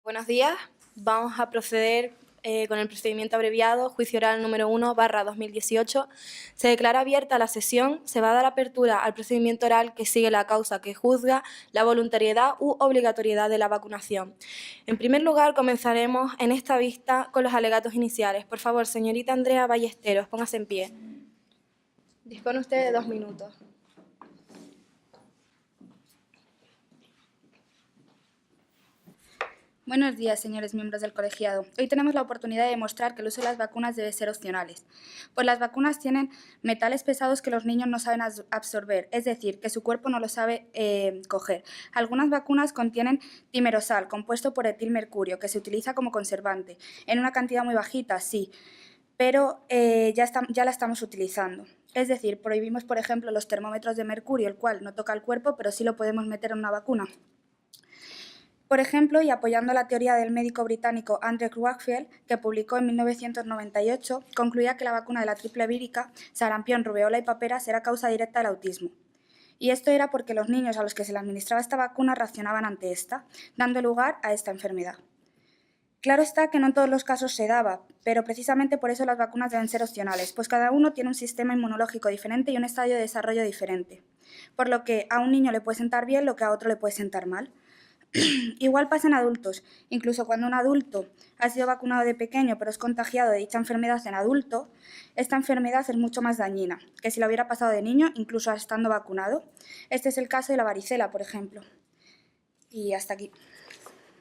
Buenos días. Vamos a proceder con el procedimiento abreviado, juicio oral número 1/2018. Se declara abierta la sesión. Se va a dar apertura al procedimiento oral que sigue la causa que juzga la voluntariedad u obligatoriedad de la vacunación. En primer lugar, comenzaremos en esta vista con los alegatos iniciales. Por favor, señorita Andrea Ballesteros, póngase en pie. Dispone usted de 2 minutos. Buenos días, señores miembros del colegiado. Hoy tenemos la oportunidad de demostrar que el uso de las vacunas debe ser opcionales, pues las vacunas tienen metales pesados que los niños no saben absorber, es decir, que su cuerpo no lo sabe coger. Algunas vacunas contienen timerosal, compuesto por etilmercurio, que se utiliza como conservante, en una cantidad muy bajita, sí, pero ya la estamos utilizando. Es decir, prohibimos, por ejemplo, los termómetros de mercurio, el cual no toca el cuerpo, pero sí lo podemos meter en una vacuna. Por ejemplo, y apoyando la teoría del médico británico Andrew Wakefield, que publicó en 1998, concluía que la vacuna de la triple vírica, sarampión, rubeola y paperas era causa directa del autismo. Y esto era porque los niños a los que se les administraba esta vacuna reaccionaban ante esta, dando lugar a esta enfermedad. Claro está que no en todos los casos se daba, pero precisamente por eso las vacunas deben ser opcionales, pues cada uno tiene un sistema inmunológico diferente y un estadio de desarrollo diferente, por lo que a un niño le puede sentar bien lo que a otro le puede sentar mal. Igual pasa en adultos, incluso cuando un adulto ha sido vacunado de pequeño pero es contagiado de dicha enfermedad en adulto, esta enfermedad es mucho más dañina que si la hubiera pasado de niño, incluso estando vacunado. Este es el caso de la varicela, por ejemplo. Y hasta aquí.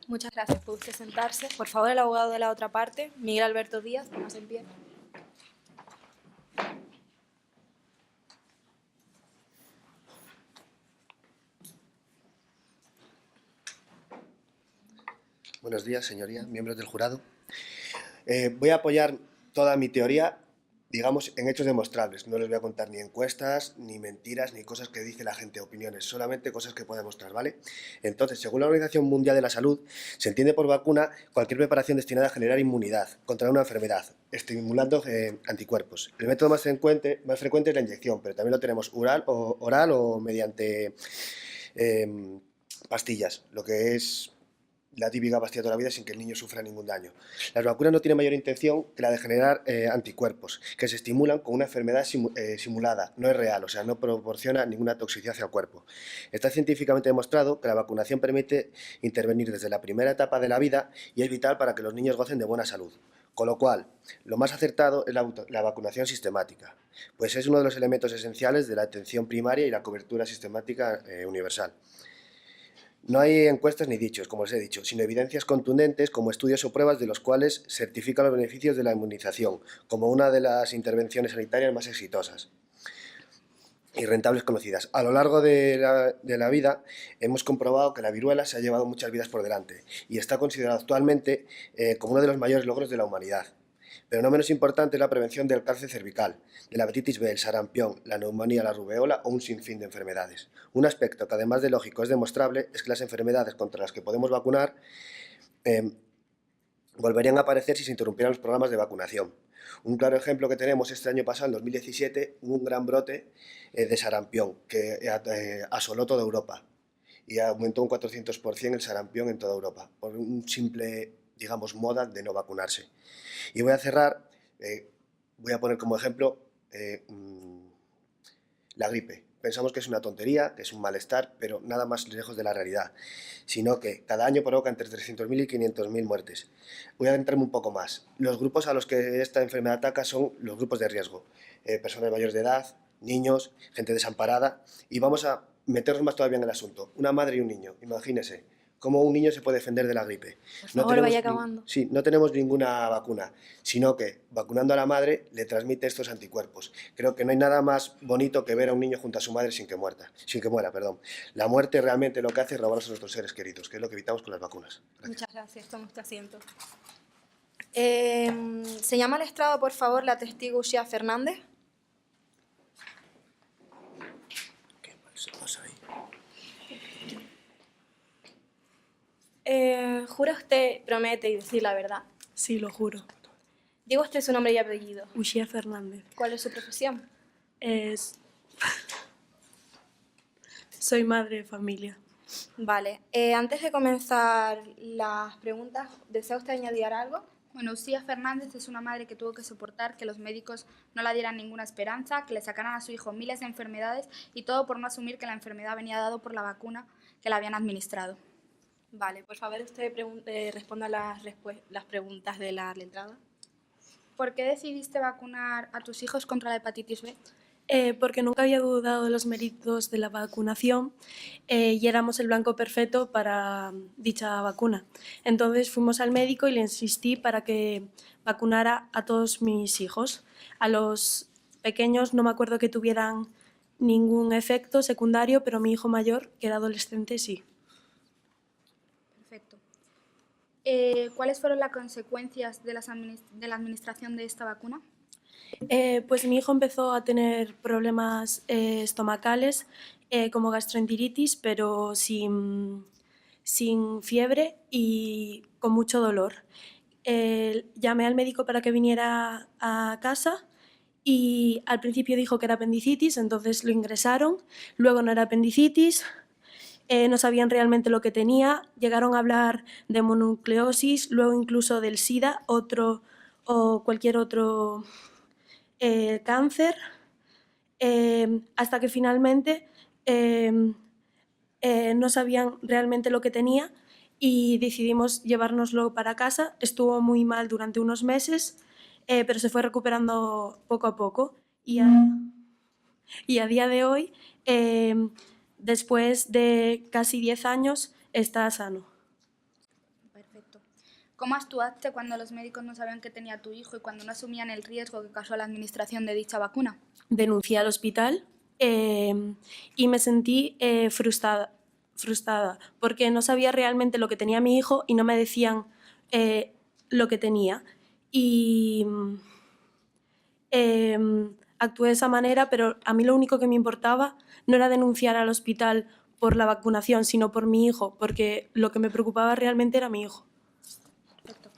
Muchas gracias. ¿Puede usted sentarse? Por favor, el abogado de la otra parte, Miguel Alberto Díaz, póngase en pie. Buenos días, señoría, miembros del jurado. Voy a apoyar toda mi teoría, digamos, en hechos demostrables. No les voy a contar ni encuestas, ni mentiras, ni cosas que dice la gente, opiniones, solamente cosas que puedo demostrar, ¿vale? Entonces, según la Organización Mundial de la Salud, se entiende por vacuna cualquier preparación destinada a generar inmunidad contra una enfermedad, estimulando anticuerpos. El método más frecuente es la inyección, pero también lo tenemos oral o mediante pastillas, lo que es la típica pastilla toda la vida sin que el niño sufra ningún daño. Las vacunas no tienen mayor intención que la de generar anticuerpos, que se estimulan con una enfermedad simulada, no es real, o sea, no proporciona ninguna toxicidad hacia el cuerpo. Está científicamente demostrado que la vacunación permite intervenir desde la primera etapa de la vida y es vital para que los niños gocen de buena salud. Con lo cual, lo más acertado es la vacunación sistemática, pues es uno de los elementos esenciales de la atención primaria y la cobertura sistemática universal. No hay encuestas ni dichos, como les he dicho, sino evidencias contundentes como estudios o pruebas de los cuales certifican los beneficios de la inmunización, como una de las intervenciones sanitarias más exitosas y rentables conocidas. A lo largo de la vida hemos comprobado que la viruela se ha llevado muchas vidas por delante y está considerado actualmente como uno de los mayores logros de la humanidad. Pero no menos importante es la prevención del cáncer cervical, de la hepatitis B, el sarampión, la neumonía, la rubeola o un sinfín de enfermedades. Un aspecto que además de lógico es demostrable es que las enfermedades contra las que podemos vacunar volverían a aparecer si se interrumpieran los programas de vacunación. Un claro ejemplo que tenemos este año pasado, en 2017, hubo un gran brote de sarampión que asoló toda Europa y aumentó un 400% el sarampión en toda Europa, por un simple, digamos, moda de no vacunarse. Y voy a cerrar, voy a poner como ejemplo la gripe. Pensamos que es una tontería, que es un malestar, pero nada más lejos de la realidad, sino que cada año provoca entre 300.000 y 500.000 muertes. Voy a adentrarme un poco más. Los grupos a los que esta enfermedad ataca son los grupos de riesgo, personas mayores de edad, niños, gente desamparada, y vamos a meternos más todavía en el asunto. Una madre y un niño, imagínense. ¿Cómo un niño se puede defender de la gripe? Por favor, vaya acabando. Sí, no tenemos ninguna vacuna, sino que vacunando a la madre le transmite estos anticuerpos. Creo que no hay nada más bonito que ver a un niño junto a su madre sin que muera. La muerte realmente lo que hace es robarnos a nuestros seres queridos, que es lo que evitamos con las vacunas. Gracias. Muchas gracias. Toma usted asiento. Se llama al estrado, por favor, la testigo Uxía Fernández. ¿Qué se pasa ahí? ¿Jura usted, promete y decir la verdad? Sí, lo juro. Diga usted su nombre y apellido. Uxía Fernández. ¿Cuál es su profesión? Soy madre de familia. Vale, antes de comenzar las preguntas, ¿desea usted añadir algo? Bueno, Usía Fernández es una madre que tuvo que soportar que los médicos no le dieran ninguna esperanza, que le sacaran a su hijo miles de enfermedades y todo por no asumir que la enfermedad venía dado por la vacuna que le habían administrado. Vale, por favor usted responda las preguntas de la letrada. ¿Por qué decidiste vacunar a tus hijos contra la hepatitis B? Porque nunca había dudado de los méritos de la vacunación y éramos el blanco perfecto para dicha vacuna. Entonces fuimos al médico y le insistí para que vacunara a todos mis hijos. A los pequeños no me acuerdo que tuvieran ningún efecto secundario, pero mi hijo mayor, que era adolescente, sí. Perfecto. ¿Cuáles fueron las consecuencias de la administración de esta vacuna? Pues mi hijo empezó a tener problemas estomacales como gastroenteritis, pero sin fiebre y con mucho dolor. Llamé al médico para que viniera a casa y al principio dijo que era apendicitis, entonces lo ingresaron. Luego no era apendicitis, no sabían realmente lo que tenía, llegaron a hablar de mononucleosis, luego incluso del SIDA o cualquier otro cáncer, hasta que finalmente no sabían realmente lo que tenía y decidimos llevárnoslo para casa. Estuvo muy mal durante unos meses, pero se fue recuperando poco a poco y a día de hoy, después de casi 10 años, está sano. Perfecto. ¿Cómo actuaste cuando los médicos no sabían que tenía tu hijo y cuando no asumían el riesgo que causó la administración de dicha vacuna? Denuncié al hospital y me sentí frustrada porque no sabía realmente lo que tenía mi hijo y no me decían lo que tenía. Y actué de esa manera, pero a mí lo único que me importaba no era denunciar al hospital por la vacunación, sino por mi hijo, porque lo que me preocupaba realmente era mi hijo. Perfecto.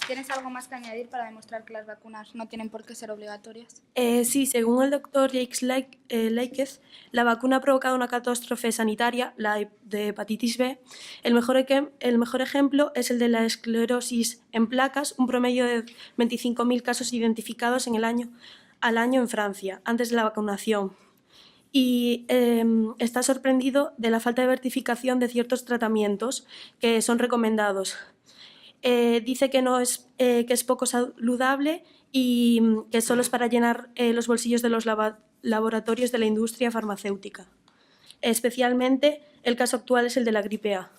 ¿Tienes algo más que añadir para demostrar que las vacunas no tienen por qué ser obligatorias? Sí, según el doctor Jacques Laykes, la vacuna ha provocado una catástrofe sanitaria, la de hepatitis B. El mejor ejemplo es el de la esclerosis en placas, un promedio de 25.000 casos identificados al año en Francia, antes de la vacunación. Y está sorprendido de la falta de verificación de ciertos tratamientos que son recomendados. Dice que es poco saludable y que solo es para llenar los bolsillos de los laboratorios de la industria farmacéutica. Especialmente el caso actual es el de la gripe A.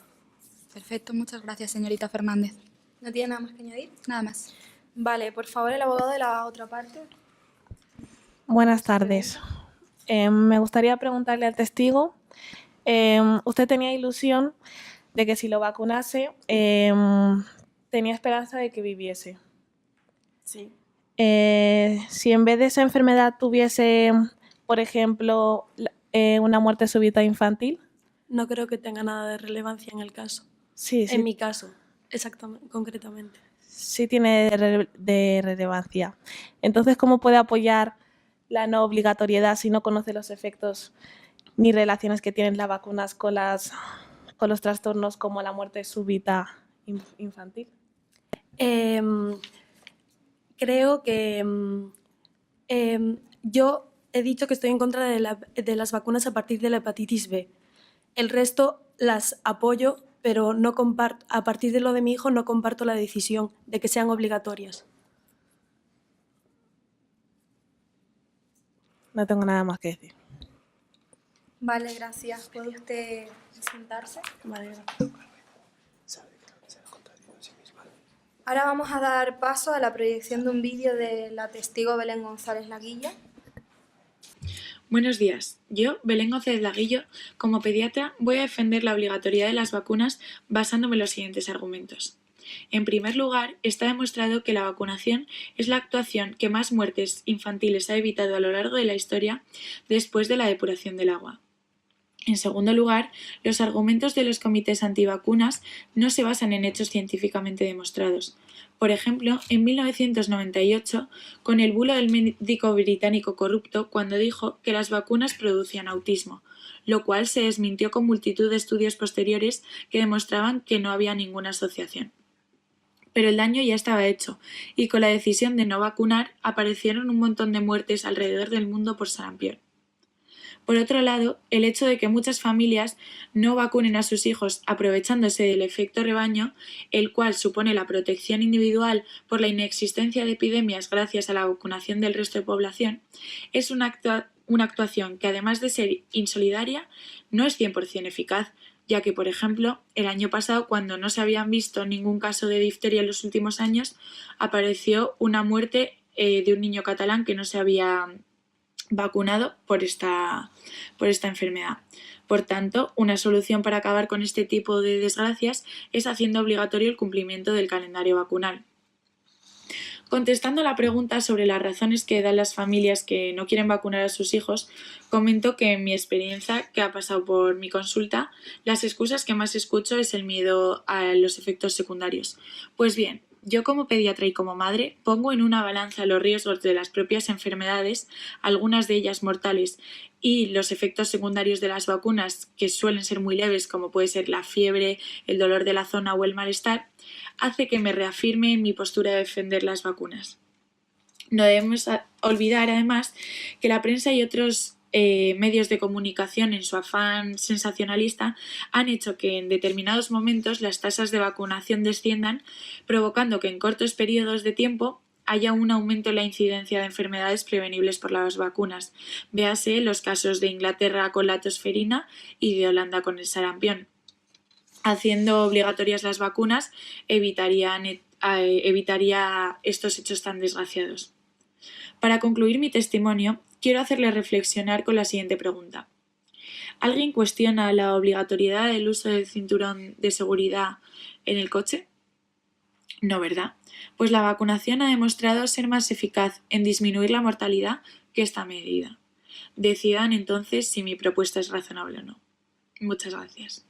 Perfecto, muchas gracias, señorita Fernández. ¿No tiene nada más que añadir? Nada más. Vale, por favor, el abogado de la otra parte. Buenas tardes. Me gustaría preguntarle al testigo, usted tenía ilusión de que si lo vacunase tenía esperanza de que viviese. Sí. Si en vez de esa enfermedad tuviese, por ejemplo, una muerte súbita infantil. No creo que tenga nada de relevancia en el caso. Sí. En mi caso, exactamente, concretamente. Sí tiene de relevancia. Entonces, ¿cómo puede apoyar la no obligatoriedad si no conoce los efectos ni relaciones que tienen las vacunas con los trastornos como la muerte súbita infantil? Creo que yo he dicho que estoy en contra de las vacunas a partir de la hepatitis B. El resto las apoyo, pero no comparto, a partir de lo de mi hijo no comparto la decisión de que sean obligatorias. No tengo nada más que decir. Vale, gracias. ¿Puede usted sentarse? Vale, gracias. Ahora vamos a dar paso a la proyección de un vídeo de la testigo Belén González Laguilla. Buenos días. Yo, Belén González Laguillo, como pediatra, voy a defender la obligatoriedad de las vacunas basándome en los siguientes argumentos. En primer lugar, está demostrado que la vacunación es la actuación que más muertes infantiles ha evitado a lo largo de la historia después de la depuración del agua. En segundo lugar, los argumentos de los comités antivacunas no se basan en hechos científicamente demostrados. Por ejemplo, en 1998, con el bulo del médico británico corrupto cuando dijo que las vacunas producían autismo, lo cual se desmintió con multitud de estudios posteriores que demostraban que no había ninguna asociación. Pero el daño ya estaba hecho, y con la decisión de no vacunar aparecieron un montón de muertes alrededor del mundo por sarampión. Por otro lado, el hecho de que muchas familias no vacunen a sus hijos aprovechándose del efecto rebaño, el cual supone la protección individual por la inexistencia de epidemias gracias a la vacunación del resto de población, es una actuación que, además de ser insolidaria, no es 100% eficaz, ya que, por ejemplo, el año pasado, cuando no se habían visto ningún caso de difteria en los últimos años, apareció una muerte de un niño catalán que no se había vacunado por esta enfermedad. Por tanto, una solución para acabar con este tipo de desgracias es haciendo obligatorio el cumplimiento del calendario vacunal. Contestando a la pregunta sobre las razones que dan las familias que no quieren vacunar a sus hijos, comento que en mi experiencia, que ha pasado por mi consulta, las excusas que más escucho es el miedo a los efectos secundarios. Pues bien, yo como pediatra y como madre pongo en una balanza los riesgos de las propias enfermedades, algunas de ellas mortales, y los efectos secundarios de las vacunas, que suelen ser muy leves, como puede ser la fiebre, el dolor de la zona o el malestar, hace que me reafirme en mi postura de defender las vacunas. No debemos olvidar, además, que la prensa y otros medios de comunicación, en su afán sensacionalista, han hecho que en determinados momentos las tasas de vacunación desciendan, provocando que en cortos periodos de tiempo haya un aumento en la incidencia de enfermedades prevenibles por las vacunas. Véase los casos de Inglaterra con la tosferina y de Holanda con el sarampión. Haciendo obligatorias las vacunas evitaría estos hechos tan desgraciados. Para concluir mi testimonio, quiero hacerle reflexionar con la siguiente pregunta. ¿Alguien cuestiona la obligatoriedad del uso del cinturón de seguridad en el coche? No, ¿verdad? Pues la vacunación ha demostrado ser más eficaz en disminuir la mortalidad que esta medida. Decidan entonces si mi propuesta es razonable o no. Muchas gracias.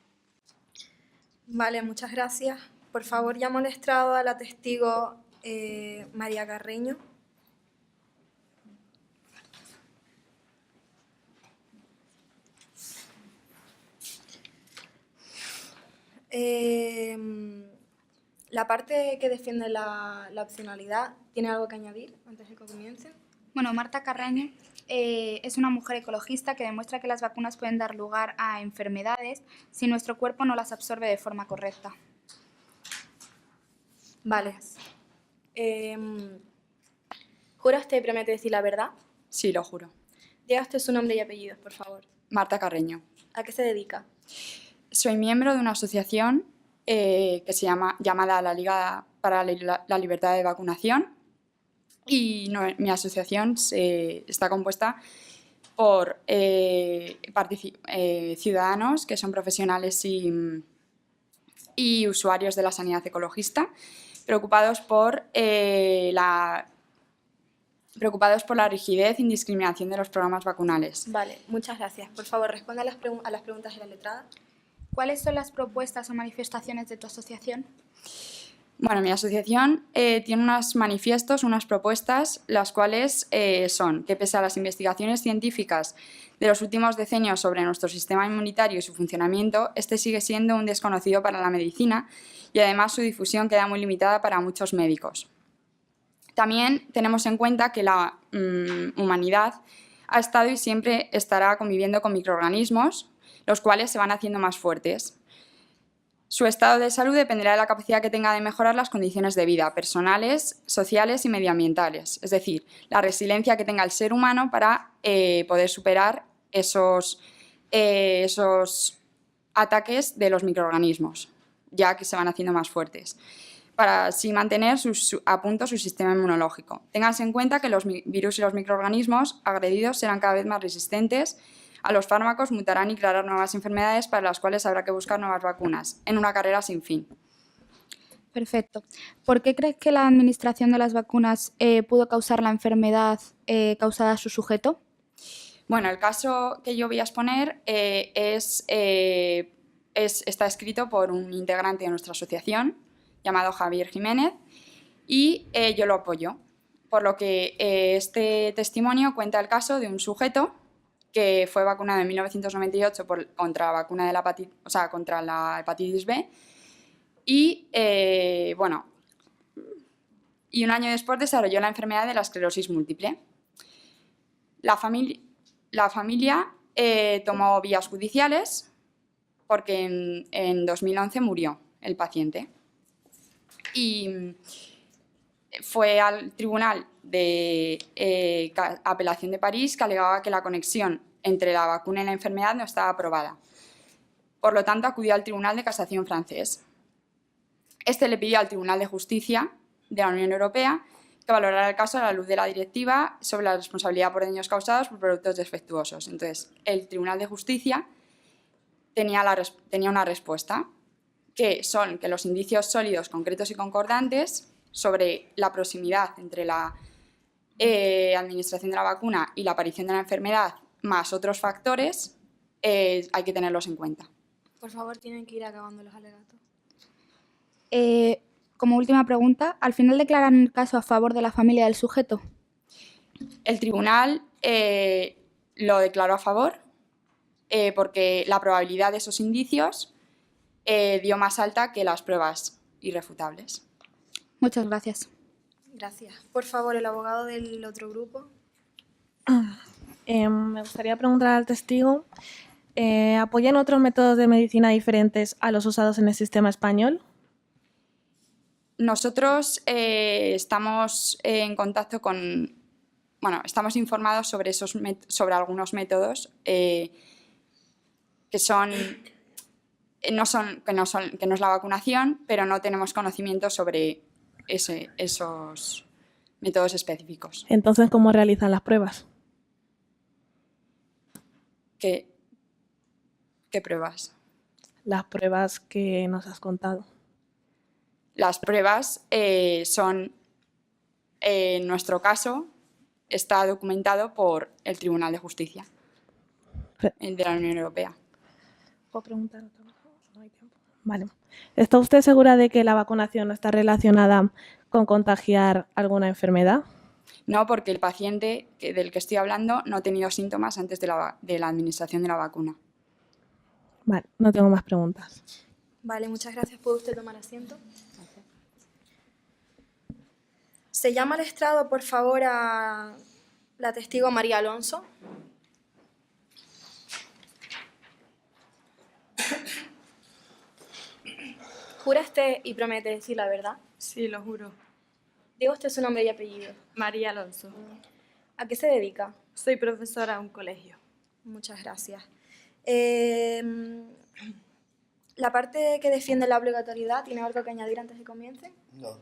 Vale, muchas gracias. Por favor, llamo al estrado a la testigo María Carreño. La parte que defiende la opcionalidad, ¿tiene algo que añadir antes de que comience? Bueno, Marta Carreño es una mujer ecologista que demuestra que las vacunas pueden dar lugar a enfermedades si nuestro cuerpo no las absorbe de forma correcta. Vale. ¿Jura usted y promete decir la verdad? Sí, lo juro. Diga usted su nombre y apellidos, por favor. Marta Carreño. ¿A qué se dedica? Soy miembro de una asociación que se llamada la Liga para la Libertad de Vacunación, y mi asociación está compuesta por ciudadanos que son profesionales y usuarios de la sanidad ecologista, preocupados por la rigidez e indiscriminación de los programas vacunales. Vale, muchas gracias. Por favor, responda a las preguntas de la letrada. ¿Cuáles son las propuestas o manifestaciones de tu asociación? Bueno, mi asociación tiene unos manifiestos, unas propuestas, las cuales son que, pese a las investigaciones científicas de los últimos decenios sobre nuestro sistema inmunitario y su funcionamiento, este sigue siendo un desconocido para la medicina y además su difusión queda muy limitada para muchos médicos. También tenemos en cuenta que la humanidad ha estado y siempre estará conviviendo con microorganismos, los cuales se van haciendo más fuertes. Su estado de salud dependerá de la capacidad que tenga de mejorar las condiciones de vida personales, sociales y medioambientales, es decir, la resiliencia que tenga el ser humano para poder superar esos ataques de los microorganismos, ya que se van haciendo más fuertes, para así mantener a punto su sistema inmunológico. Ténganse en cuenta que los virus y los microorganismos agredidos serán cada vez más resistentes a los fármacos, mutarán y crearán nuevas enfermedades para las cuales habrá que buscar nuevas vacunas, en una carrera sin fin. Perfecto. ¿Por qué crees que la administración de las vacunas pudo causar la enfermedad causada a su sujeto? Bueno, el caso que yo voy a exponer está escrito por un integrante de nuestra asociación llamado Javier Jiménez y yo lo apoyo. Por lo que este testimonio cuenta el caso de un sujeto que fue vacunado en 1998 contra la hepatitis B y, y un año después desarrolló la enfermedad de la esclerosis múltiple. La familia tomó vías judiciales porque en 2011 murió el paciente y fue al Tribunal de Apelación de París, que alegaba que la conexión entre la vacuna y la enfermedad no estaba aprobada. Por lo tanto, acudió al Tribunal de Casación francés. Este le pidió al Tribunal de Justicia de la Unión Europea que valorara el caso a la luz de la directiva sobre la responsabilidad por daños causados por productos defectuosos. Entonces, el Tribunal de Justicia tenía una respuesta, que son que los indicios sólidos, concretos y concordantes sobre la proximidad entre la administración de la vacuna y la aparición de la enfermedad, más otros factores, hay que tenerlos en cuenta. Por favor, tienen que ir acabando los alegatos. Como última pregunta, ¿al final declaran el caso a favor de la familia del sujeto? El tribunal lo declaró a favor porque la probabilidad de esos indicios dio más alta que las pruebas irrefutables. Muchas gracias. Gracias. Por favor, el abogado del otro grupo. Me gustaría preguntar al testigo, ¿apoyan otros métodos de medicina diferentes a los usados en el sistema español? Nosotros estamos en contacto estamos informados sobre algunos métodos que no es la vacunación, pero no tenemos conocimiento sobre esos métodos específicos. Entonces, ¿cómo realizan las pruebas? ¿Qué pruebas? Las pruebas que nos has contado. Las pruebas son, en nuestro caso, está documentado por el Tribunal de Justicia de la Unión Europea. ¿Puedo preguntar otra vez? No hay tiempo. Vale. ¿Está usted segura de que la vacunación no está relacionada con contagiar alguna enfermedad? No, porque el paciente del que estoy hablando no ha tenido síntomas antes de la administración de la vacuna. Vale, no tengo más preguntas. Vale, muchas gracias. ¿Puede usted tomar asiento? Se llama al estrado, por favor, a la testigo María Alonso. ¿Jura usted y promete decir la verdad? Sí, lo juro. Diga usted su nombre y apellido. María Alonso. ¿A qué se dedica? Soy profesora en un colegio. Muchas gracias. La parte que defiende la obligatoriedad, ¿tiene algo que añadir antes de que comience? No.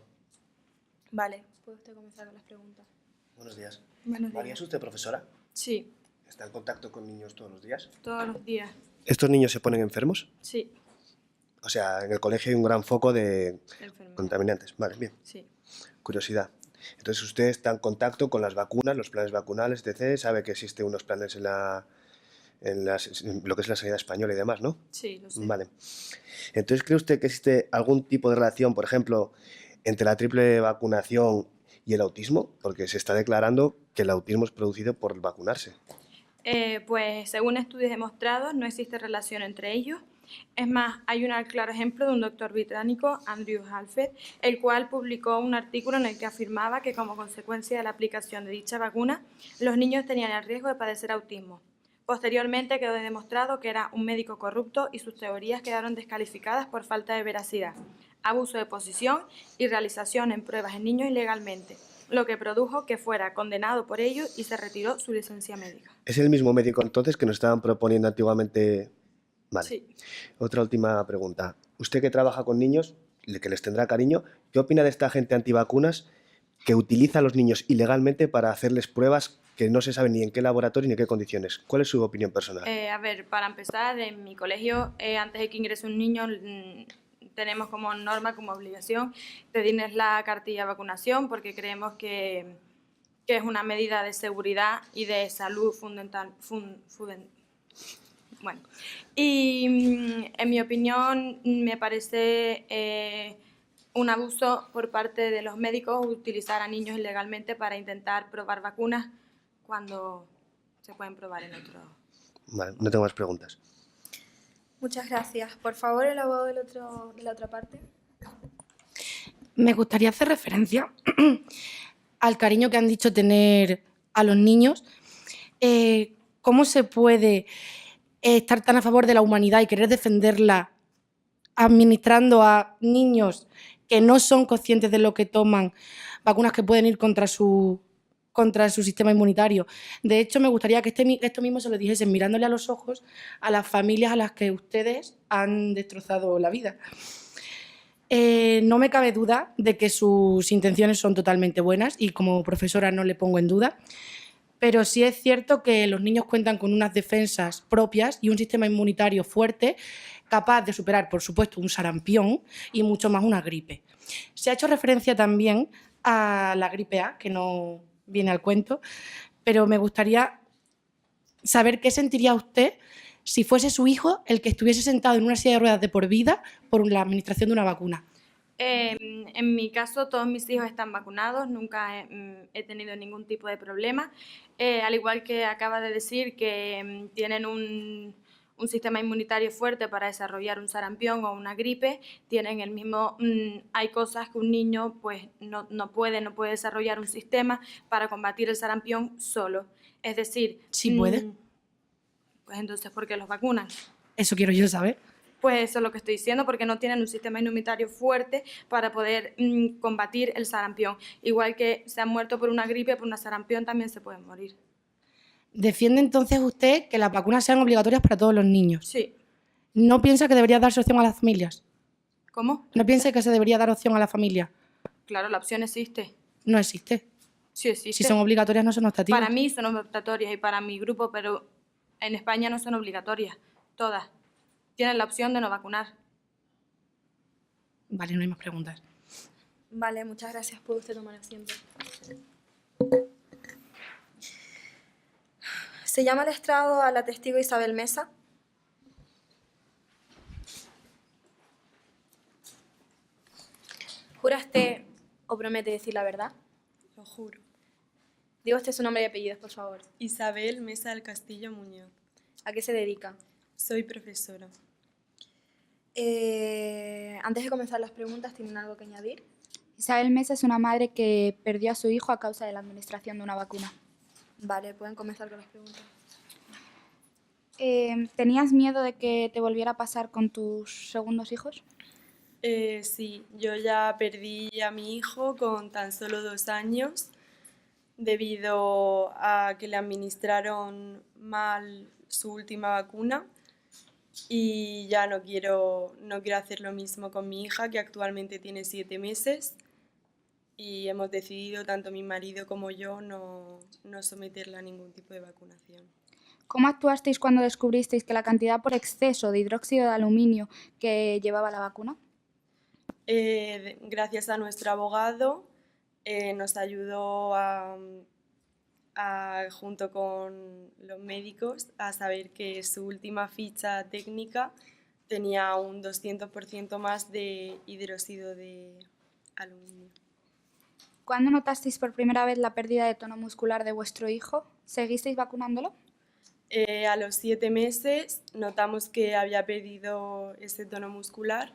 Vale, puede usted comenzar con las preguntas. Buenos días. Buenos días. María, ¿es usted profesora? Sí, ¿Está en contacto con niños todos los días? todos los días. ¿Estos niños se ponen enfermos? Sí, O sea, en el colegio hay un gran foco de enfermedad. contaminantes. Vale, bien. Sí, Curiosidad. Entonces, usted está en contacto con las vacunas, los planes vacunales, etc. Sabe que existen unos planes en lo que es la sanidad española y demás, ¿no? sí, lo sé. Vale. Entonces, ¿cree usted que existe algún tipo de relación, por ejemplo, entre la triple vacunación y el autismo? Porque se está declarando que el autismo es producido por vacunarse. Pues según estudios demostrados no existe relación entre ellos. Es más, hay un claro ejemplo de un doctor británico, Andrew Halford, el cual publicó un artículo en el que afirmaba que como consecuencia de la aplicación de dicha vacuna, los niños tenían el riesgo de padecer autismo. Posteriormente quedó demostrado que era un médico corrupto y sus teorías quedaron descalificadas por falta de veracidad, abuso de posición y realización en pruebas en niños ilegalmente, lo que produjo que fuera condenado por ello y se retiró su licencia médica. ¿Es el mismo médico entonces que nos estaban proponiendo antiguamente? Vale. Sí. Otra última pregunta. Usted que trabaja con niños, que les tendrá cariño, ¿qué opina de esta gente antivacunas que utiliza a los niños ilegalmente para hacerles pruebas que no se sabe ni en qué laboratorio ni en qué condiciones? ¿Cuál es su opinión personal? A ver, para empezar, en mi colegio, antes de que ingrese un niño, tenemos como norma, como obligación, pedirles la cartilla de vacunación porque creemos que que es una medida de seguridad y de salud fundamental. Bueno, y en mi opinión me parece un abuso por parte de los médicos utilizar a niños ilegalmente para intentar probar vacunas cuando se pueden probar en otro. Vale, no tengo más preguntas. Muchas gracias. Por favor, el abogado de la otra parte. Me gustaría hacer referencia al cariño que han dicho tener a los niños. ¿Cómo se puede estar tan a favor de la humanidad y querer defenderla administrando a niños que no son conscientes de lo que toman, vacunas que pueden ir contra su sistema inmunitario? De hecho, me gustaría que esto mismo se lo dijesen mirándole a los ojos a las familias a las que ustedes han destrozado la vida. No me cabe duda de que sus intenciones son totalmente buenas y como profesora no le pongo en duda, pero sí es cierto que los niños cuentan con unas defensas propias y un sistema inmunitario fuerte capaz de superar, por supuesto, un sarampión y mucho más una gripe. Se ha hecho referencia también a la gripe A, que no viene al cuento, pero me gustaría saber qué sentiría usted si fuese su hijo el que estuviese sentado en una silla de ruedas de por vida por la administración de una vacuna. En mi caso, todos mis hijos están vacunados, nunca he tenido ningún tipo de problema. Al igual que acaba de decir que tienen un sistema inmunitario fuerte para desarrollar un sarampión o una gripe, tienen el mismo. Hay cosas que un niño pues no puede desarrollar un sistema para combatir el sarampión solo. Es decir, ¿Sí puede? Pues entonces, ¿por qué los vacunan? Eso quiero yo saber. Pues eso es lo que estoy diciendo, porque no tienen un sistema inmunitario fuerte para poder combatir el sarampión. Igual que se han muerto por una gripe, por una sarampión también se pueden morir. ¿Defiende entonces usted que las vacunas sean obligatorias para todos los niños? Sí. ¿No piensa que debería darse opción a las familias? ¿Cómo? ¿No piensa que se debería dar opción a la familia? Claro, la opción existe. No existe. Sí existe. Si son obligatorias, no son optativas. Para mí son optatorias y para mi grupo, pero en España no son obligatorias, todas. Tienen la opción de no vacunar. Vale, no hay más preguntas. Vale, muchas gracias. ¿Puede usted tomar asiento? Se llama al estrado a la testigo Isabel Mesa. ¿Jura usted o promete decir la verdad? Lo juro. Diga usted su nombre y apellidos, por favor. Isabel Mesa del Castillo Muñoz. ¿A qué se dedica? Soy profesora. Antes de comenzar las preguntas, ¿tienen algo que añadir? Isabel Mesa es una madre que perdió a su hijo a causa de la administración de una vacuna. Vale, pueden comenzar con las preguntas. ¿Tenías miedo de que te volviera a pasar con tus segundos hijos? Sí, yo ya perdí a mi hijo con tan solo 2 años debido a que le administraron mal su última vacuna y ya no quiero hacer lo mismo con mi hija, que actualmente tiene 7 meses, y hemos decidido, tanto mi marido como yo, no someterla a ningún tipo de vacunación. ¿Cómo actuasteis cuando descubristeis que la cantidad por exceso de hidróxido de aluminio que llevaba la vacuna? Gracias a nuestro abogado nos ayudó junto con los médicos a saber que su última ficha técnica tenía un 200% más de hidróxido de aluminio. ¿Cuándo notasteis por primera vez la pérdida de tono muscular de vuestro hijo? ¿Seguisteis vacunándolo? A los 7 meses notamos que había perdido ese tono muscular,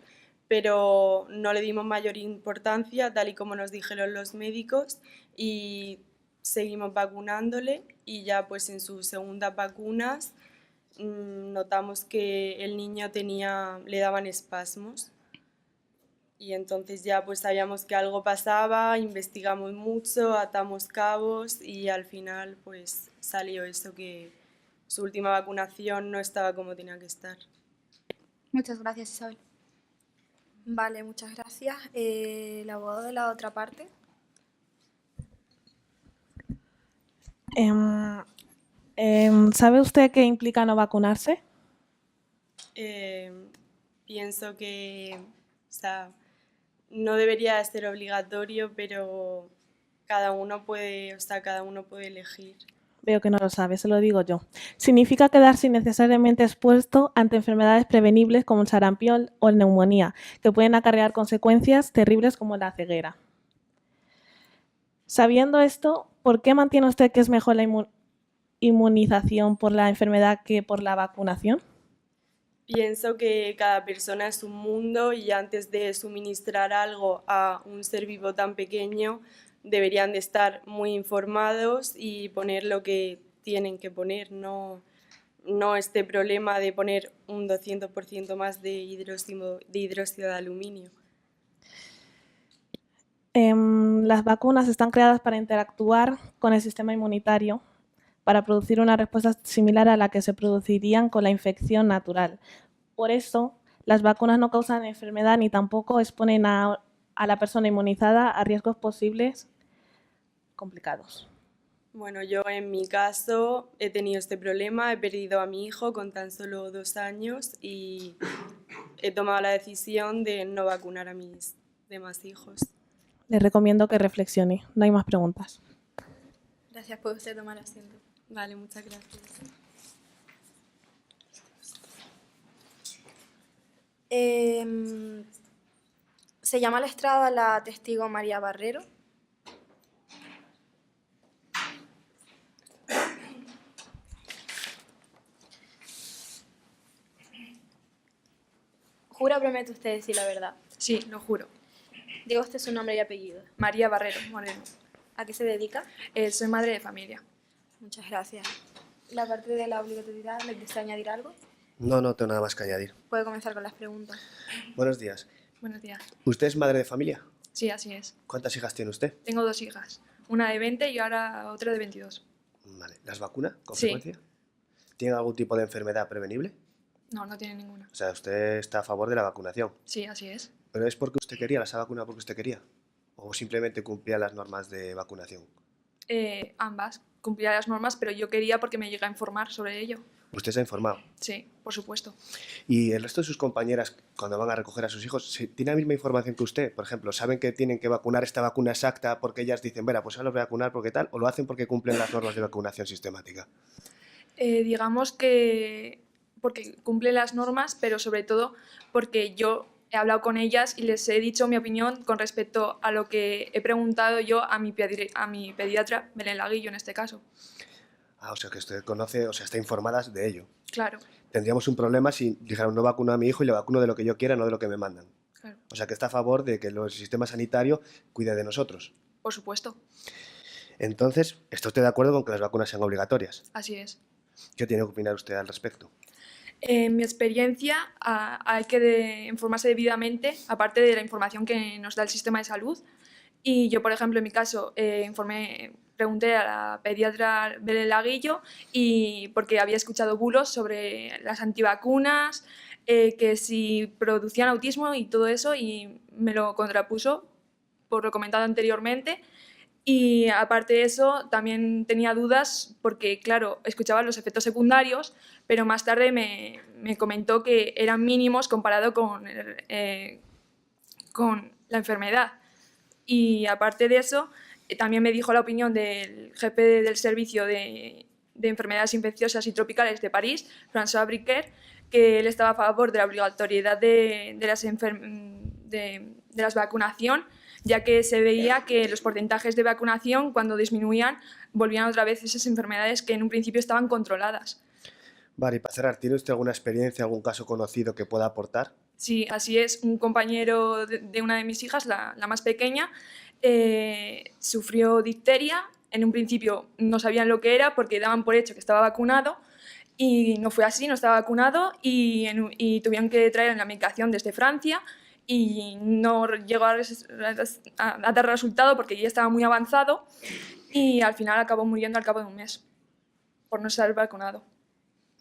pero no le dimos mayor importancia, tal y como nos dijeron los médicos, y seguimos vacunándole, y ya pues en sus segundas vacunas notamos que el niño le daban espasmos, y entonces ya pues sabíamos que algo pasaba, investigamos mucho, atamos cabos y al final pues salió eso, que su última vacunación no estaba como tenía que estar. Muchas gracias, Isabel. Vale, muchas gracias. ¿El abogado de la otra parte? ¿Sabe usted qué implica no vacunarse? Pienso que no debería ser obligatorio, pero cada uno puede elegir. Veo que no lo sabe, se lo digo yo. Significa quedarse innecesariamente expuesto ante enfermedades prevenibles como el sarampión o la neumonía, que pueden acarrear consecuencias terribles como la ceguera. Sabiendo esto, ¿por qué mantiene usted que es mejor la inmunización por la enfermedad que por la vacunación? Pienso que cada persona es un mundo y antes de suministrar algo a un ser vivo tan pequeño deberían de estar muy informados y poner lo que tienen que poner, no este problema de poner un 200% más de hidróxido de aluminio. Las vacunas están creadas para interactuar con el sistema inmunitario para producir una respuesta similar a la que se producirían con la infección natural. Por eso, las vacunas no causan enfermedad ni tampoco exponen a la persona inmunizada a riesgos posibles complicados. Bueno, yo en mi caso he tenido este problema, he perdido a mi hijo con tan solo 2 años y he tomado la decisión de no vacunar a mis demás hijos. Les recomiendo que reflexione. No hay más preguntas. Gracias, puede usted tomar asiento. Vale, muchas gracias. Se llama al estrado a la testigo María Barrero. ¿Jura o promete usted decir la verdad? Sí, lo juro. Diga usted su nombre y apellido. María Barrero Moreno. ¿A qué se dedica? Soy madre de familia. Muchas gracias. La parte de la obligatoriedad, ¿le desea añadir algo? No tengo nada más que añadir. Puede comenzar con las preguntas. Buenos días. Buenos días. ¿Usted es madre de familia? Sí, así es. ¿Cuántas hijas tiene usted? Tengo 2 hijas. Una de 20 y ahora otra de 22. Vale. ¿Las vacuna con Sí. frecuencia? ¿Tiene algún tipo de enfermedad prevenible? No, no tiene ninguna. O sea, usted está a favor de la vacunación. Sí, así es. ¿Pero es porque usted quería? ¿Las ha vacunado porque usted quería? ¿O simplemente cumplía las normas de vacunación? Ambas. Cumplía las normas, pero yo quería porque me llega a informar sobre ello. ¿Usted se ha informado? Sí, por supuesto. ¿Y el resto de sus compañeras, cuando van a recoger a sus hijos, tienen la misma información que usted? Por ejemplo, ¿saben que tienen que vacunar esta vacuna exacta porque ellas dicen, mira, pues ahora los voy a vacunar porque tal? ¿O lo hacen porque cumplen las normas de vacunación sistemática? Digamos que porque cumple las normas, pero sobre todo porque yo he hablado con ellas y les he dicho mi opinión con respecto a lo que he preguntado yo a mi pediatra, Belén Laguillo en este caso. Ah, o sea, que usted conoce, o sea, está informada de ello. Claro. Tendríamos un problema si dijeran, no vacuno a mi hijo y le vacuno de lo que yo quiera, no de lo que me mandan. Claro. O sea, que está a favor de que el sistema sanitario cuide de nosotros. Por supuesto. Entonces, ¿está usted de acuerdo con que las vacunas sean obligatorias? Así es. ¿Qué tiene que opinar usted al respecto? En mi experiencia, hay que informarse debidamente, aparte de la información que nos da el sistema de salud. Y yo, por ejemplo, en mi caso, pregunté a la pediatra Belén Laguillo y porque había escuchado bulos sobre las antivacunas, que si producían autismo y todo eso, y me lo contrapuso por lo comentado anteriormente. Y aparte de eso, también tenía dudas porque, claro, escuchaba los efectos secundarios, pero más tarde me comentó que eran mínimos comparado con la enfermedad. Y aparte de eso, también me dijo la opinión del jefe del Servicio de Enfermedades Infecciosas y Tropicales de París, François Briquer, que él estaba a favor de la obligatoriedad de las vacunación, ya que se veía que los porcentajes de vacunación, cuando disminuían, volvían otra vez esas enfermedades que en un principio estaban controladas. Vale, y para cerrar, ¿tiene usted alguna experiencia, algún caso conocido que pueda aportar? Sí, así es. Un compañero de una de mis hijas, la más pequeña, sufrió difteria. En un principio no sabían lo que era porque daban por hecho que estaba vacunado y no fue así, no estaba vacunado y tuvieron que traer la medicación desde Francia y no llegó a dar resultado porque ya estaba muy avanzado y al final acabó muriendo al cabo de un mes por no estar vacunado.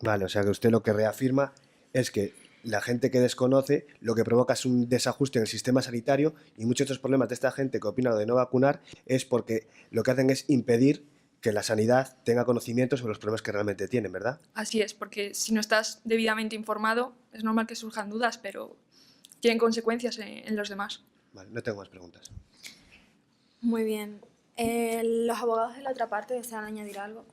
Vale, o sea que usted lo que reafirma es que la gente que desconoce lo que provoca es un desajuste en el sistema sanitario y muchos de estos problemas de esta gente que opina lo de no vacunar es porque lo que hacen es impedir que la sanidad tenga conocimiento sobre los problemas que realmente tienen, ¿verdad? Así es, porque si no estás debidamente informado es normal que surjan dudas, pero tienen consecuencias en los demás. Vale, no tengo más preguntas. Muy bien. ¿Los abogados de la otra parte desean añadir algo?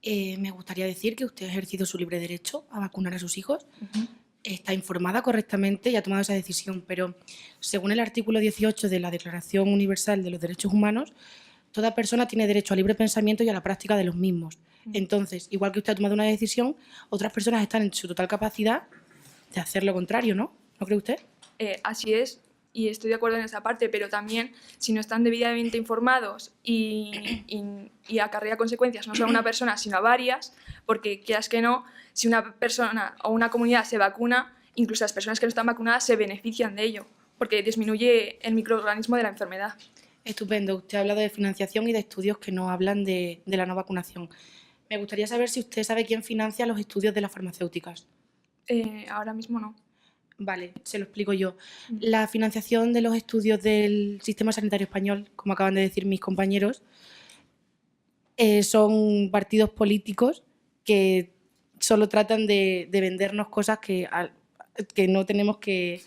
Me gustaría decir que usted ha ejercido su libre derecho a vacunar a sus hijos. Está informada correctamente y ha tomado esa decisión, pero según el artículo 18 de la Declaración Universal de los Derechos Humanos, toda persona tiene derecho al libre pensamiento y a la práctica de los mismos. Entonces, igual que usted ha tomado una decisión, otras personas están en su total capacidad de hacer lo contrario, ¿no? ¿No cree usted? Así es, y estoy de acuerdo en esa parte, pero también si no están debidamente informados y acarrea consecuencias no solo a una persona, sino a varias, porque quieras que no, si una persona o una comunidad se vacuna, incluso las personas que no están vacunadas se benefician de ello, porque disminuye el microorganismo de la enfermedad. Estupendo. Usted ha hablado de financiación y de estudios que nos hablan de la no vacunación. Me gustaría saber si usted sabe quién financia los estudios de las farmacéuticas. Ahora mismo no. Vale, se lo explico yo. La financiación de los estudios del sistema sanitario español, como acaban de decir mis compañeros, son partidos políticos que solo tratan de vendernos cosas que no tenemos que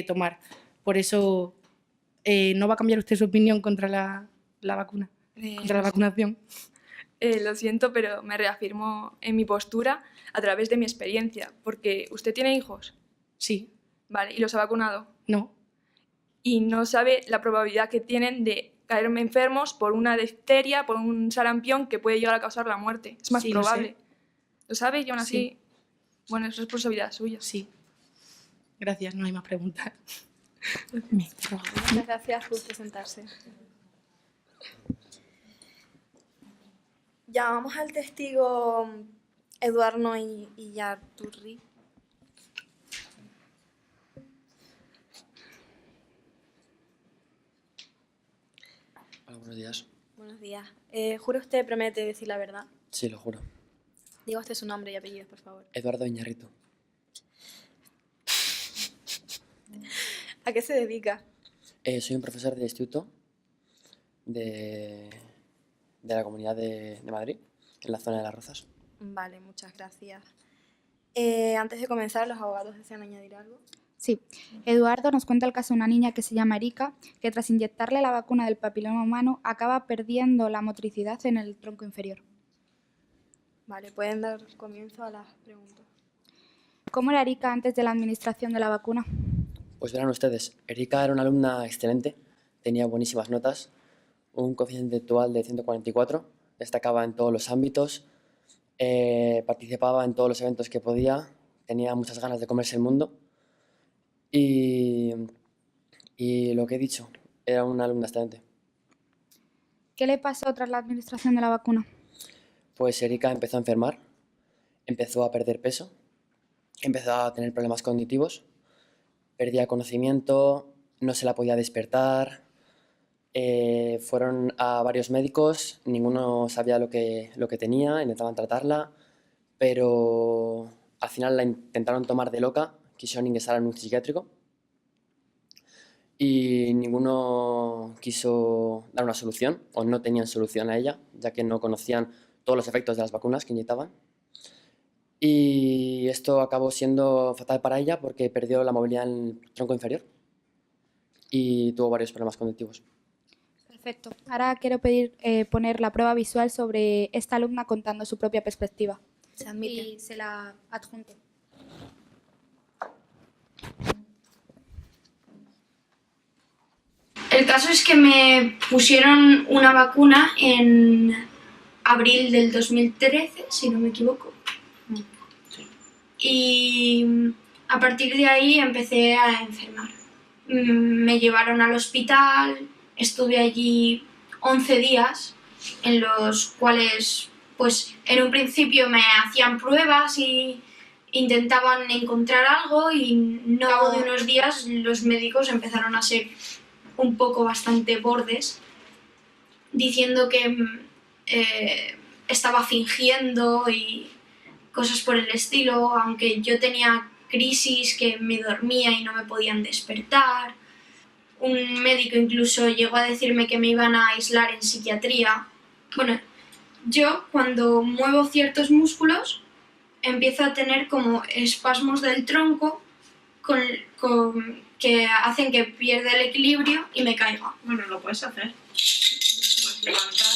tomar. Por eso, ¿no va a cambiar usted su opinión contra la vacuna? Contra la vacunación. Lo siento, pero me reafirmo en mi postura a través de mi experiencia, porque ¿usted tiene hijos? Sí. Vale, ¿y los ha vacunado? No. Y no sabe la probabilidad que tienen de caerme enfermos por una difteria, por un sarampión que puede llegar a causar la muerte. Es más Sí, probable. ¿Lo sabe? Y aún así, Sí. bueno, es responsabilidad suya. Sí. Gracias, no hay más preguntas. Muchas gracias por presentarse. Llamamos al testigo Eduardo y Yarturri. Hola, buenos días. Buenos días. ¿Jura usted promete decir la verdad? Sí, lo juro. Diga usted su nombre y apellidos, por favor. Eduardo Iñarritu. ¿A qué se dedica? Soy un profesor de instituto de la Comunidad de Madrid, en la zona de Las Rozas. Vale, muchas gracias. Antes de comenzar, ¿los abogados desean añadir algo? Sí. Eduardo nos cuenta el caso de una niña que se llama Erika, que tras inyectarle la vacuna del papiloma humano acaba perdiendo la motricidad en el tronco inferior. Vale, pueden dar comienzo a las preguntas. ¿Cómo era Erika antes de la administración de la vacuna? Pues verán ustedes, Erika era una alumna excelente, tenía buenísimas notas, un coeficiente intelectual de 144, destacaba en todos los ámbitos, participaba en todos los eventos que podía, tenía muchas ganas de comerse el mundo y lo que he dicho, era una alumna excelente. ¿Qué le pasó tras la administración de la vacuna? Pues Erika empezó a enfermar, empezó a perder peso, empezó a tener problemas cognitivos, perdía conocimiento, no se la podía despertar, fueron a varios médicos, ninguno sabía lo que tenía, intentaban tratarla, pero al final la intentaron tomar de loca, quisieron ingresar en un psiquiátrico y ninguno quiso dar una solución o no tenían solución a ella, ya que no conocían todos los efectos de las vacunas que inyectaban. Y esto acabó siendo fatal para ella porque perdió la movilidad en el tronco inferior y tuvo varios problemas cognitivos. Perfecto. Ahora quiero pedir poner la prueba visual sobre esta alumna contando su propia perspectiva. Se admite. Y se la adjunto. El caso es que me pusieron una vacuna en abril del 2013, si no me equivoco. Y a partir de ahí empecé a enfermar. Me llevaron al hospital, estuve allí 11 días, en los cuales, pues, en un principio me hacían pruebas y intentaban encontrar algo y no, al cabo de unos días los médicos empezaron a ser un poco bastante bordes, diciendo que estaba fingiendo y cosas por el estilo, aunque yo tenía crisis que me dormía y no me podían despertar. Un médico incluso llegó a decirme que me iban a aislar en psiquiatría. Bueno, yo cuando muevo ciertos músculos empiezo a tener como espasmos del tronco que hacen que pierda el equilibrio y me caiga. Bueno, lo puedes hacer. levantar.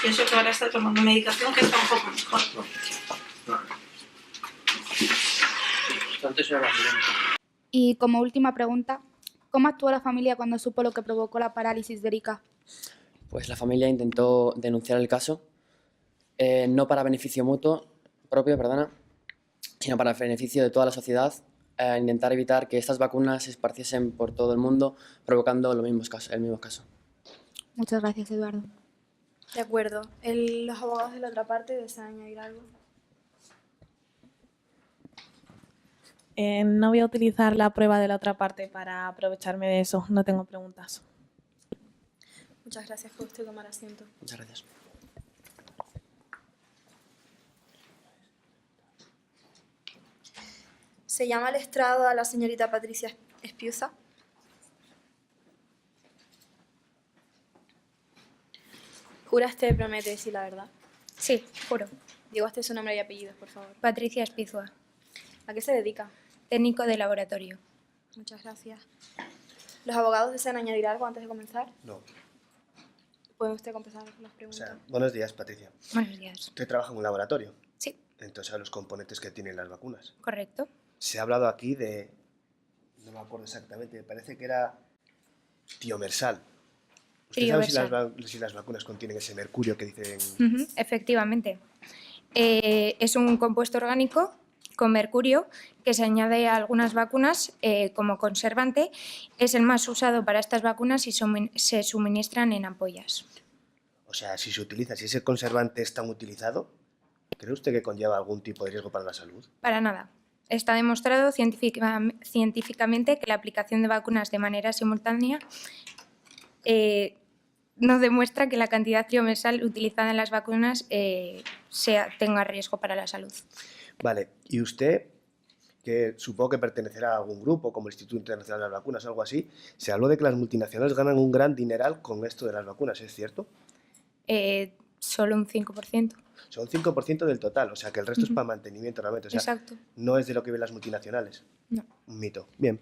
Pienso que ahora está tomando medicación que está un poco mejor. Y como última pregunta, ¿cómo actuó la familia cuando supo lo que provocó la parálisis de Erika? Pues la familia intentó denunciar el caso, no para beneficio propio, sino para el beneficio de toda la sociedad, intentar evitar que estas vacunas se esparciesen por todo el mundo, provocando el mismo caso. Muchas gracias, Eduardo. De acuerdo. ¿Los abogados de la otra parte desean añadir algo? No voy a utilizar la prueba de la otra parte para aprovecharme de eso. No tengo preguntas. Muchas gracias. ¿Puede usted tomar asiento? Muchas gracias. Se llama al estrado a la señorita Patricia Espiuza. ¿Jura usted promete decir la verdad? Sí, juro. Diga usted su nombre y apellidos, por favor. Patricia Espizua. ¿A qué se dedica? Técnico de laboratorio. Muchas gracias. ¿Los abogados desean añadir algo antes de comenzar? No. ¿Puede usted comenzar con las preguntas? Buenos días, Patricia. Buenos días. ¿Usted trabaja en un laboratorio? Sí. Entonces, a los componentes que tienen las vacunas. Correcto. Se ha hablado aquí de... No me acuerdo exactamente, me parece que era tiomersal. ¿Usted sabe si las vacunas contienen ese mercurio que dicen...? Efectivamente. Es un compuesto orgánico con mercurio que se añade a algunas vacunas como conservante. Es el más usado para estas vacunas y se suministran en ampollas. O sea, si ese conservante es tan utilizado, ¿cree usted que conlleva algún tipo de riesgo para la salud? Para nada. Está demostrado científicamente que la aplicación de vacunas de manera simultánea no demuestra que la cantidad tiomersal utilizada en las vacunas tenga riesgo para la salud. Vale, y usted, que supongo que pertenecerá a algún grupo como el Instituto Internacional de las Vacunas o algo así, se habló de que las multinacionales ganan un gran dineral con esto de las vacunas, ¿es cierto? Solo un 5%. Son 5% del total, o sea que el resto es para mantenimiento realmente. O sea, exacto. No es de lo que ven las multinacionales. No. Un mito. Bien.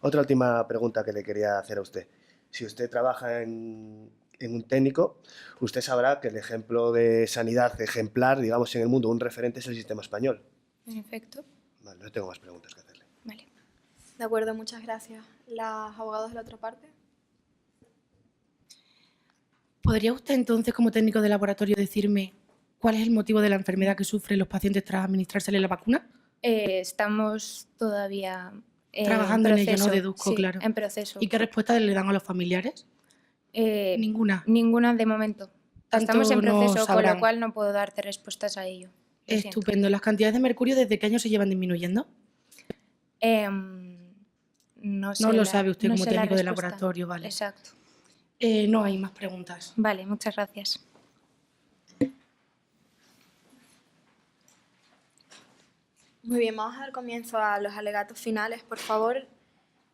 Otra última pregunta que le quería hacer a usted. Si usted trabaja en un técnico, usted sabrá que el ejemplo de sanidad ejemplar, digamos, en el mundo, un referente es el sistema español. En efecto. Vale, no tengo más preguntas que hacerle. Vale. De acuerdo, muchas gracias. ¿Los abogados de la otra parte? ¿Podría usted entonces, como técnico de laboratorio, decirme cuál es el motivo de la enfermedad que sufren los pacientes tras administrársele la vacuna? Estamos todavía trabajando en ello, ¿no? Deduzco, sí, claro. en proceso. ¿Y qué respuesta le dan a los familiares? Ninguna. Ninguna de momento. Tanto Estamos en proceso, no con sabrán. lo cual no puedo darte respuestas a ello. Lo siento. Estupendo. ¿Las cantidades de mercurio desde qué año se llevan disminuyendo? No sé No lo sabe usted no como sé la técnico de respuesta. laboratorio, vale. Exacto. No hay más preguntas. Vale, muchas gracias. Muy bien, vamos a dar comienzo a los alegatos finales. Por favor,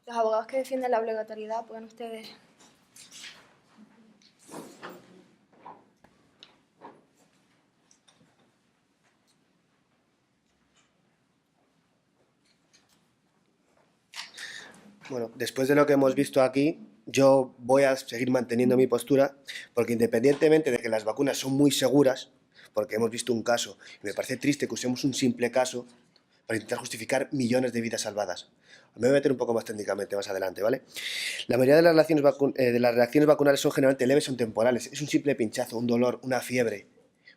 los abogados que defienden la obligatoriedad, pueden ustedes... Bueno, después de lo que hemos visto aquí, yo voy a seguir manteniendo mi postura, porque independientemente de que las vacunas son muy seguras, porque hemos visto un caso, y me parece triste que usemos un simple caso para intentar justificar millones de vidas salvadas. Me voy a meter un poco más técnicamente más adelante, ¿vale? La mayoría de las reacciones vacunales son generalmente leves o temporales. Es un simple pinchazo, un dolor, una fiebre.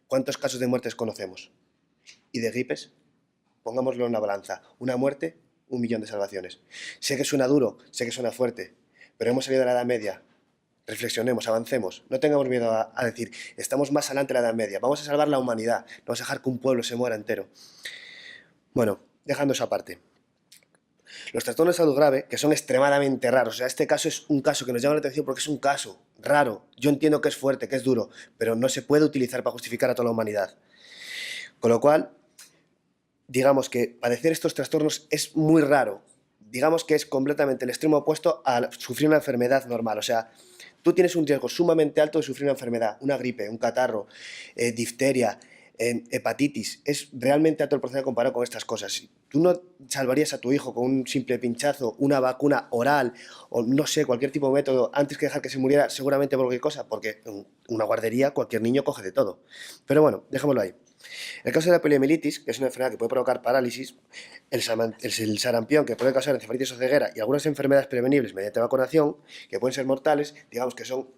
¿Cuántos casos de muertes conocemos? ¿Y de gripes? Pongámoslo en una balanza. Una muerte, 1 millón de salvaciones. Sé que suena duro, sé que suena fuerte, pero hemos salido de la Edad Media. Reflexionemos, avancemos. No tengamos miedo a decir, estamos más adelante de la Edad Media. Vamos a salvar la humanidad. No vamos a dejar que un pueblo se muera entero. Bueno, dejando eso aparte. Los trastornos de salud grave, que son extremadamente raros. O sea, este caso es un caso que nos llama la atención porque es un caso raro. Yo entiendo que es fuerte, que es duro, pero no se puede utilizar para justificar a toda la humanidad. Con lo cual, digamos que padecer estos trastornos es muy raro. Digamos que es completamente el extremo opuesto a sufrir una enfermedad normal. O sea, tú tienes un riesgo sumamente alto de sufrir una enfermedad, una gripe, un catarro, difteria, hepatitis. Es realmente alto el porcentaje comparado con estas cosas. ¿Tú no salvarías a tu hijo con un simple pinchazo, una vacuna oral o no sé, cualquier tipo de método antes que dejar que se muriera seguramente por cualquier cosa? Porque en una guardería cualquier niño coge de todo. Pero bueno, dejémoslo ahí. El caso de la poliomielitis, que es una enfermedad que puede provocar parálisis, el sarampión, que puede causar encefalitis o ceguera, y algunas enfermedades prevenibles mediante vacunación, que pueden ser mortales, digamos que son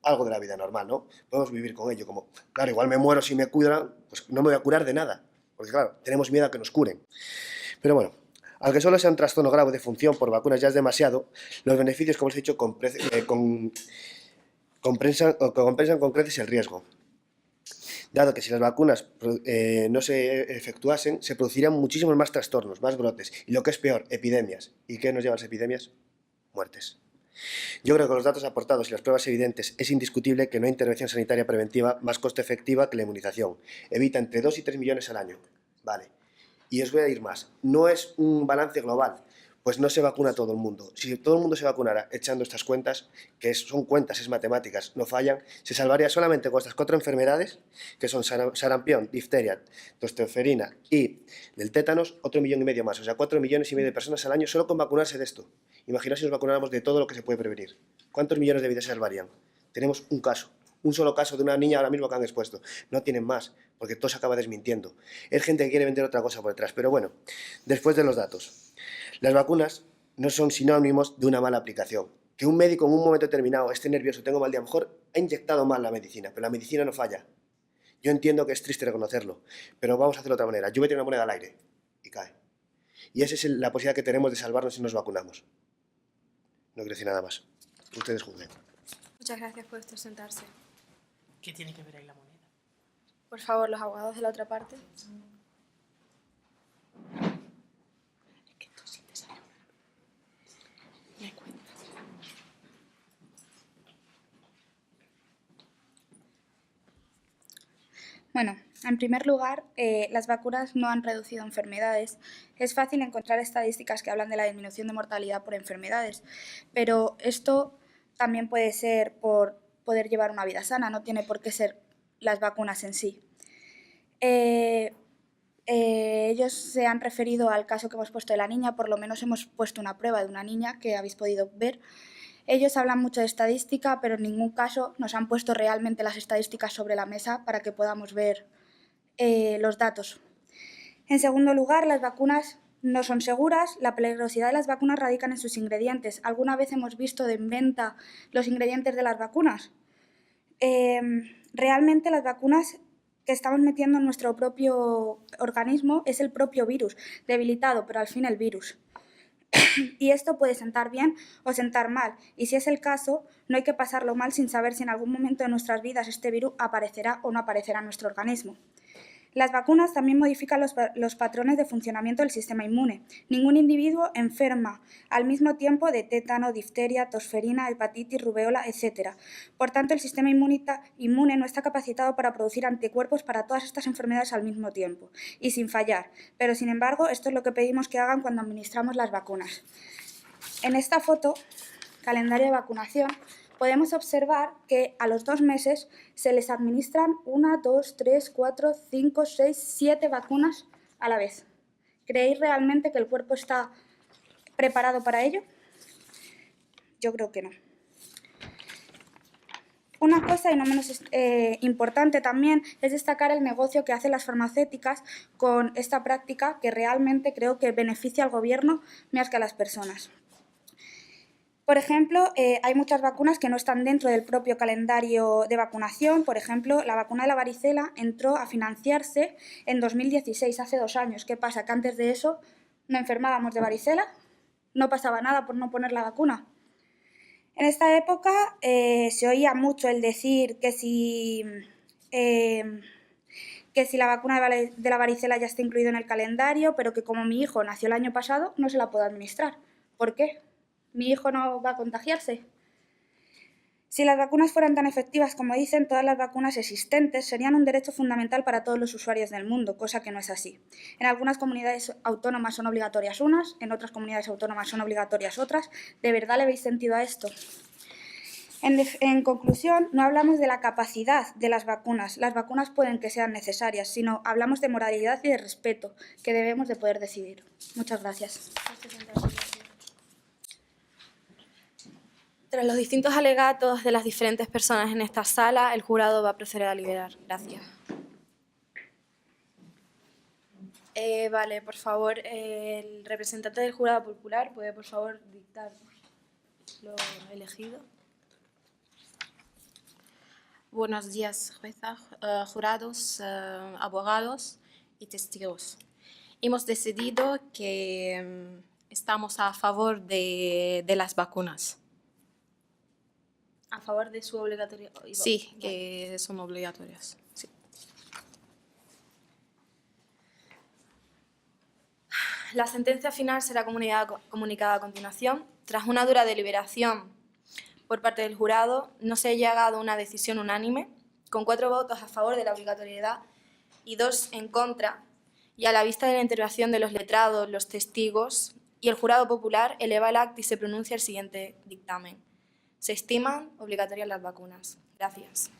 algo de la vida normal, ¿no? Podemos vivir con ello, como, claro, igual me muero si me cuidan, pues no me voy a curar de nada, porque claro, tenemos miedo a que nos curen. Pero bueno, aunque solo sea un trastorno grave de función por vacunas ya es demasiado, los beneficios, como os he dicho, compensan con creces el riesgo. Dado que si las vacunas no se efectuasen, se producirían muchísimos más trastornos, más brotes, y lo que es peor, epidemias. ¿Y qué nos llevan las epidemias? Muertes. Yo creo que con los datos aportados y las pruebas evidentes es indiscutible que no hay intervención sanitaria preventiva más coste efectiva que la inmunización. Evita entre 2 y 3 millones al año. Vale. Y os voy a ir más. No es un balance global, pues no se vacuna todo el mundo. Si todo el mundo se vacunara echando estas cuentas, que son cuentas, es matemáticas, no fallan, se salvaría solamente con estas 4 enfermedades, que son sarampión, difteria, tosferina y del tétanos, otro 1,5 millones más. O sea, 4,5 millones de personas al año solo con vacunarse de esto. Imaginaos si nos vacunáramos de todo lo que se puede prevenir. ¿Cuántos millones de vidas se salvarían? Tenemos un caso. Un solo caso de una niña ahora mismo que han expuesto. No tienen más, porque todo se acaba desmintiendo. Es gente que quiere vender otra cosa por detrás. Pero bueno, después de los datos. Las vacunas no son sinónimos de una mala aplicación. Que un médico en un momento determinado esté nervioso, tenga mal día, a lo mejor ha inyectado mal la medicina, pero la medicina no falla. Yo entiendo que es triste reconocerlo, pero vamos a hacerlo de otra manera. Yo voy a tirar una moneda al aire y cae. Y esa es la posibilidad que tenemos de salvarnos si nos vacunamos. No quiero decir nada más. Ustedes juzguen. Muchas gracias por esto, sentarse. ¿Qué tiene que ver ahí la moneda? Por favor, los abogados de la otra parte. Es que tú sí te sale una. Me cuentas. Bueno, en primer lugar, las vacunas no han reducido enfermedades. Es fácil encontrar estadísticas que hablan de la disminución de mortalidad por enfermedades, pero esto también puede ser por poder llevar una vida sana, no tiene por qué ser las vacunas en sí. Ellos se han referido al caso que hemos puesto de la niña, por lo menos hemos puesto una prueba de una niña que habéis podido ver. Ellos hablan mucho de estadística, pero en ningún caso nos han puesto realmente las estadísticas sobre la mesa para que podamos ver los datos. En segundo lugar, las vacunas no son seguras. La peligrosidad de las vacunas radica en sus ingredientes. ¿Alguna vez hemos visto en venta los ingredientes de las vacunas? Realmente las vacunas que estamos metiendo en nuestro propio organismo es el propio virus, debilitado, pero al fin el virus. Y esto puede sentar bien o sentar mal, y si es el caso, no hay que pasarlo mal sin saber si en algún momento de nuestras vidas este virus aparecerá o no aparecerá en nuestro organismo. Las vacunas también modifican los patrones de funcionamiento del sistema inmune. Ningún individuo enferma al mismo tiempo de tétano, difteria, tosferina, hepatitis, rubeola, etc. Por tanto, el sistema inmune no está capacitado para producir anticuerpos para todas estas enfermedades al mismo tiempo y sin fallar. Pero, sin embargo, esto es lo que pedimos que hagan cuando administramos las vacunas. En esta foto, calendario de vacunación, podemos observar que a los 2 meses se les administran 1, 2, 3, 4, 5, 6, 7 vacunas a la vez. ¿Creéis realmente que el cuerpo está preparado para ello? Yo creo que no. Una cosa, y no menos importante también, es destacar el negocio que hacen las farmacéuticas con esta práctica que realmente creo que beneficia al gobierno más que a las personas. Por ejemplo, hay muchas vacunas que no están dentro del propio calendario de vacunación. Por ejemplo, la vacuna de la varicela entró a financiarse en 2016, hace 2 años. ¿Qué pasa? Que antes de eso no enfermábamos de varicela, no pasaba nada por no poner la vacuna. En esta época se oía mucho el decir que si la vacuna de la varicela ya está incluida en el calendario, pero que como mi hijo nació el año pasado, no se la puedo administrar. ¿Por qué? ¿Mi hijo no va a contagiarse? Si las vacunas fueran tan efectivas como dicen, todas las vacunas existentes serían un derecho fundamental para todos los usuarios del mundo, cosa que no es así. En algunas comunidades autónomas son obligatorias unas, en otras comunidades autónomas son obligatorias otras. ¿De verdad le veis sentido a esto? En conclusión, no hablamos de la capacidad de las vacunas. Las vacunas pueden que sean necesarias, sino hablamos de moralidad y de respeto, que debemos de poder decidir. Muchas gracias. Tras los distintos alegatos de las diferentes personas en esta sala, el jurado va a proceder a deliberar. Gracias. Vale, por favor, el representante del jurado popular puede, por favor, dictar lo elegido. Buenos días, jueza, jurados, abogados y testigos. Hemos decidido que estamos a favor de las vacunas. ¿A favor de su obligatoriedad? Sí, que son obligatorias. Sí. La sentencia final será comunicada a continuación. Tras una dura deliberación por parte del jurado, no se ha llegado a una decisión unánime, con 4 votos a favor de la obligatoriedad y 2 en contra, y a la vista de la intervención de los letrados, los testigos y el jurado popular, eleva el acta y se pronuncia el siguiente dictamen. Se estiman obligatorias las vacunas. Gracias.